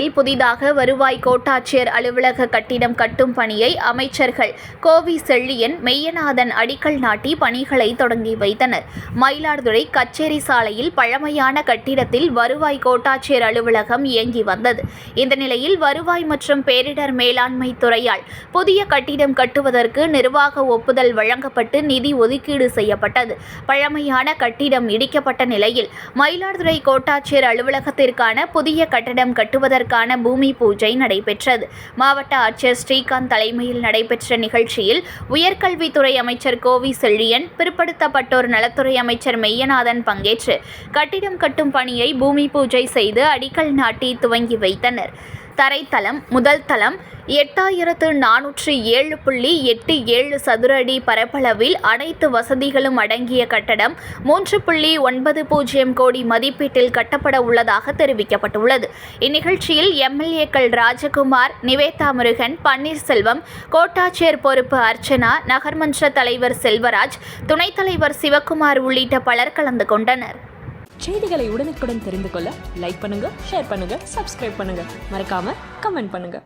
நகரில் புதிதாக வருவாய் கோட்டாட்சியர் அலுவலக கட்டிடம் கட்டும் பணியை அமைச்சர்கள் கோவி செழியன், மெய்யநாதன் அடிக்கல் நாட்டி பணிகளை தொடங்கி வைத்தனர். மயிலாடுதுறை கச்சேரி சாலையில் பழமையான கட்டிடத்தில் வருவாய் கோட்டாட்சியர் அலுவலகம் இயங்கி வந்தது. இந்த நிலையில் வருவாய் மற்றும் பேரிடர் மேலாண்மை துறையால் புதிய கட்டிடம் கட்டுவதற்கு நிர்வாக ஒப்புதல் வழங்கப்பட்டு நிதி ஒதுக்கீடு செய்யப்பட்டது. பழமையான கட்டிடம் இடிக்கப்பட்ட நிலையில் மயிலாடுதுறை கோட்டாட்சியர் அலுவலகத்திற்கான புதிய கட்டடம் கட்டுவதற்கான பூமி பூஜை நடைபெற்றது. மாவட்ட ஆட்சியர் ஸ்ரீகாந்த் தலைமையில் நடைபெற்ற நிகழ்ச்சியில் உயர்கல்வித்துறை அமைச்சர் கோவி செழியன், பிற்படுத்தப்பட்டோர் நலத்துறை அமைச்சர் மெய்யநாதன் பங்கேற்று கட்டிடம் கட்டும் பணியை பூமி பூஜை செய்து அடிக்கல் நாட்டி துவங்கி வைத்தனர். தரைத்தளம் முதல் தளம் 8407.87 சதுர அடி பரப்பளவில் அனைத்து வசதிகளும் அடங்கிய கட்டடம் 3.90 கோடி மதிப்பீட்டில் கட்டப்பட உள்ளதாக தெரிவிக்கப்பட்டுள்ளது. இந்நிகழ்ச்சியில் எம்எல்ஏக்கள் ராஜகுமார், நிவேதா முருகன், பன்னீர்செல்வம், கோட்டாட்சியர் பொறுப்பு அர்ச்சனா, நகர்மன்ற தலைவர் செல்வராஜ், துணைத் தலைவர் சிவக்குமார் உள்ளிட்ட பலர் கலந்து கொண்டனர். செய்திகளை உடனுக்குடன் தெரிந்து கொள்ள லைக் பண்ணுங்க, ஷேர் பண்ணுங்க, சப்ஸ்கிரைப் பண்ணுங்க, மறக்காம கமெண்ட் பண்ணுங்க.